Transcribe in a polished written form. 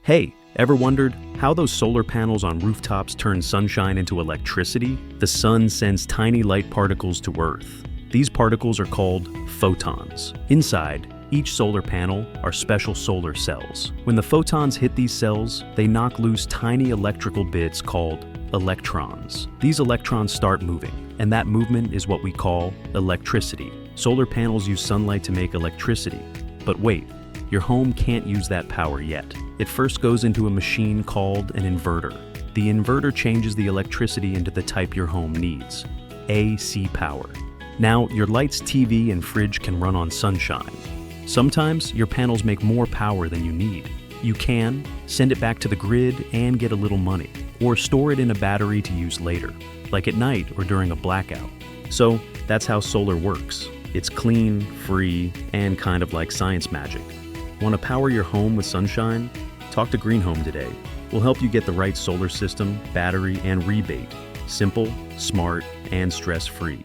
Hey, ever wondered how those solar panels on rooftops turn sunshine into electricity? The sun sends tiny light particles to Earth. These particles are called photons. Inside each solar panel are special solar cells. When the photons hit these cells, they knock loose tiny electrical bits called electrons. These electrons start moving, and that movement is what we call electricity. Solar panels use sunlight to make electricity. But wait, your home can't use that power yet. It first goes into a machine called an inverter. The inverter changes the electricity into the type your home needs, AC power. Now, your lights, TV, and fridge can run on sunshine. Sometimes your panels make more power than you need. You can send it back to the grid and get a little money, or store it in a battery to use later, like at night or during a blackout. So that's how solar works. It's clean, free, and kind of like science magic. Want to power your home with sunshine? Talk to Green Home today. We'll help you get the right solar system, battery, and rebate. Simple, smart, and stress-free.